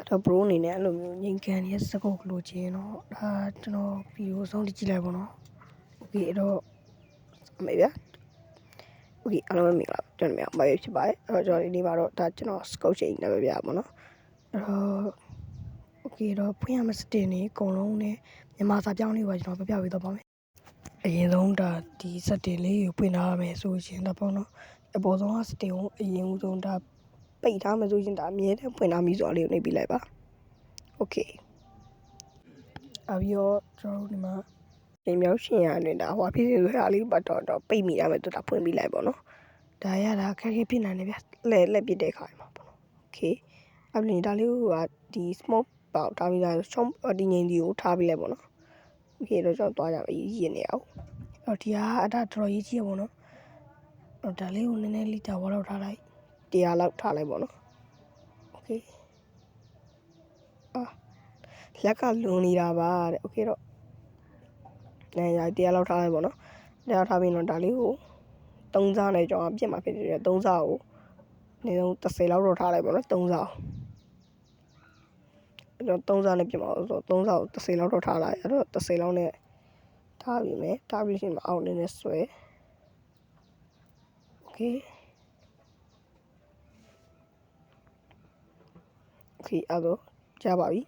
တော့ bro အနေနဲ့အဲ့လိုမျိုးငိန်ခံရဲ့စကုတ်လိုချင်တော့ဒါကျွန်တော်ဗီဒီယိုဆုံးကြည့်လိုက်ပါတော့ okay အဲ့တော့အမေဗျာ okay အားလုံးမင်္ဂလာကျွန်တော်မပဲဖြစ်ပါတယ်အဲ့တော့ကျွန်တော်ဒီနေ့မှာတော့ဒါကျွန်တော် scope ချိန်နေပဲပြပါတော့အဲ့တော့ okay တော့ဖွင့်ရမယ့် setting တွေအကုန်လုံးနဲ့မြန်မာစာပြောင်းလေးပါကျွန်တော်ပြပေးတော့ပါမယ်အရင်ဆုံးဒါဒီ setting လေးကိုဖွင့်ထားရမယ်ဆိုရင်ဒါပေါ့နော်အပေါ်ဆုံးက setting ကိုအရင်ဆုံးဒါပိတ်ထားမယ်ဆိုရင်ဒါအမြဲတမ်းဖွင့်ထားပြီးဆိုတော့လေးကိုနှိပ်ပြီးလိုက်ပါ okay အပြီးတော့ကျွန်တော်တို့ဒီမှာနေမြောက်ရှင်ရနေတာဟိုဖြစ်စီဆိုရလေးပတ်တော့ပိတ်မိရမယ်တူတာဖွင့်ပြီးလိုက်ပေါ့နော်ဒါရတာခက်ခဲဖြစ်နိုင်တယ်ဗျလက်ပြစ်တဲ့ခါမှာပေါ့နော် okay အပြင်ဒါလေးကဒီ smoke ပေါက်ထားပြီးသားချုံဒီငိန်ဒီကိုထားပြီးလိုက်ပေါ့နော် okay တော့ကျွန်တော်သွားကြပါရင်းနေအောင်အဲ့ဒီကအတားတော်ရေးကြည့်ရပေါ့နော်ဒါလေးကိုနည်းနည်းလေးကြာဝါတော့ထားလိုက်100လောက်ထားလိုက်ပေါ့နော် okay လက်ကလွန်နေတာပါတဲ့ okay တော့100လောက်ထားလိုက်ပေါ့နော်100ထားပြီးတော့ဒါလေးကို3စားနဲ့ကျွန်တော်ပြစ်မှာဖြစ်တယ်3စားကိုအနည်းဆုံး30လောက်တော့ထားလိုက်ပေါ့နော်3စားကျွန်တော်3စားနဲ့ပြစ်မှာဆိုတော့3စားကို30လောက်တော့ထားလိုက်အဲ့တော့30လောက်နဲ့ထားပြီးမယ်ထားပြီးရှင်မအောင်နေဆွဲ okay အဲ့တော့ကြားပါပြီ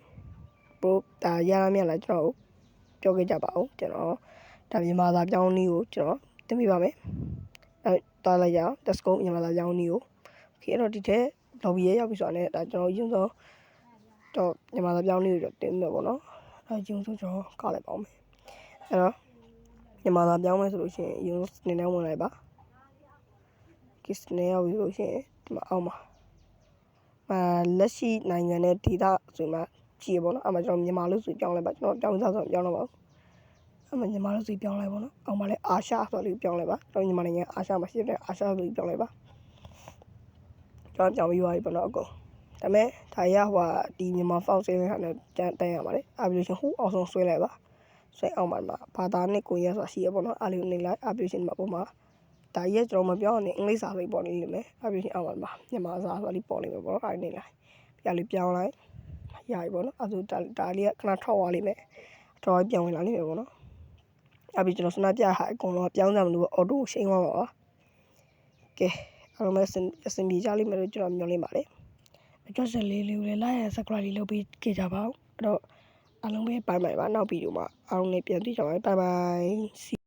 ဘို့ဒါရရမြလားကျွန်တော်ပြောခဲ့ကြပါဦးကျွန်တော်ဒါမြန်မာစာပြောင်းနည်းကိုကျွန်တော်တင်ပြပါမယ်အဲ့သွားလိုက်ကြအောင် let's go မြန်မာစာပြောင်းနည်းကို okay အဲ့တော့ဒီထဲ lobby ရဲ့ရောက်ပြီဆိုတော့လည်းဒါကျွန်တော်ရင်ဆုံးတော့မြန်မာစာပြောင်းနည်းကိုတင်မယ်ပေါ့နော်အဲ့ရင်ဆုံးကျွန်တော်ကောက်လိုက်ပါဦးမယ်အဲ့တော့မြန်မာစာပြောင်းမယ်ဆိုလို့ရှိရင်ရင်နေနဲ့ဝင်လိုက်ပါ kiss နဲ့ရောက်ပြီဆိုလို့ရှိရင်ဒီမှာအောက်မှာလက်ရှိနိုင်ငံနဲ့ဒေသဆိုမှကြည့်ရပေါ့နော်အဲ့မှာကျွန်တော်မြန်မာလို့ဆိုပြောင်းလိုက်ပါကျွန်တော်ပြောင်းစားဆိုပြောင်းတော့ပါအဲ့မှာမြန်မာလို့ဆိုပြောင်းလိုက်ပေါ့နော်အောက်မှာလည်းအာရှဆိုလို့ပြောင်းလိုက်ပါကျွန်တော်မြန်မာနိုင်ငံအာရှမှာရှိတဲ့အာရှဆိုပြောင်းလိုက်ပါကျွန်တော်ပြောင်းပြီးသွားပြီပေါ့နော်အကုန်ဒါပေမဲ့ဒါရဟိုဒီမြန်မာဖောက်ဆင်းတဲ့ဟာနဲ့တန်းရပါတယ်အဲ့ပြီးလို့ရှင်ဟိုအောင်ဆုံးဆွဲလိုက်ပါဆွဲအောင်ပါမှာဘာသာနဲ့ကိုရဆိုတာရှိရပေါ့နော်အားလေးနေလိုက်အဲ့ပြီးလို့ရှင်ဒီမှာပုံမှာဒါရက်ကျွန်တော်မပြောအောင်နေအင်္ဂလိပ်စာလေးပေါ်နေလိမ့်မယ်အဲ့ပြီးရှင်အောင်ပါမှာမြန်မာစာဆိုတာလေးပေါ်နေမယ်ပေါ့နော်အဲ့နေလိုက်ပြလေးပြောင်းလိုက်ရပြီပေါ့နော်အဲ့ဒါလေးကခဏထောက်သွားလိမ့်မယ်တော့ပြောင်းဝင်လာလိမ့်မယ်ပေါ့နော်အဲ့ပြီးကျွန်တော်စနပြဟာအကုန်လုံးပြောင်းကြမလို့အော်တိုရှိန်သွားပါပါကဲအားလုံးပဲအစင်ပြေကြလိမ့်မယ်လို့ကျွန်တော်မျှော်လင့်ပါတယ်အကျဆက်လေးကိုလည်း like and subscribe လေးလုပ်ပေးကြကြပါဦးအဲ့တော့အားလုံးပဲဘိုင်ဘိုင်ပါနောက်ဗီဒီယိုမှာအားလုံးလည်းပြန်တွေ့ကြပါမယ်ဘိုင်ဘိုင်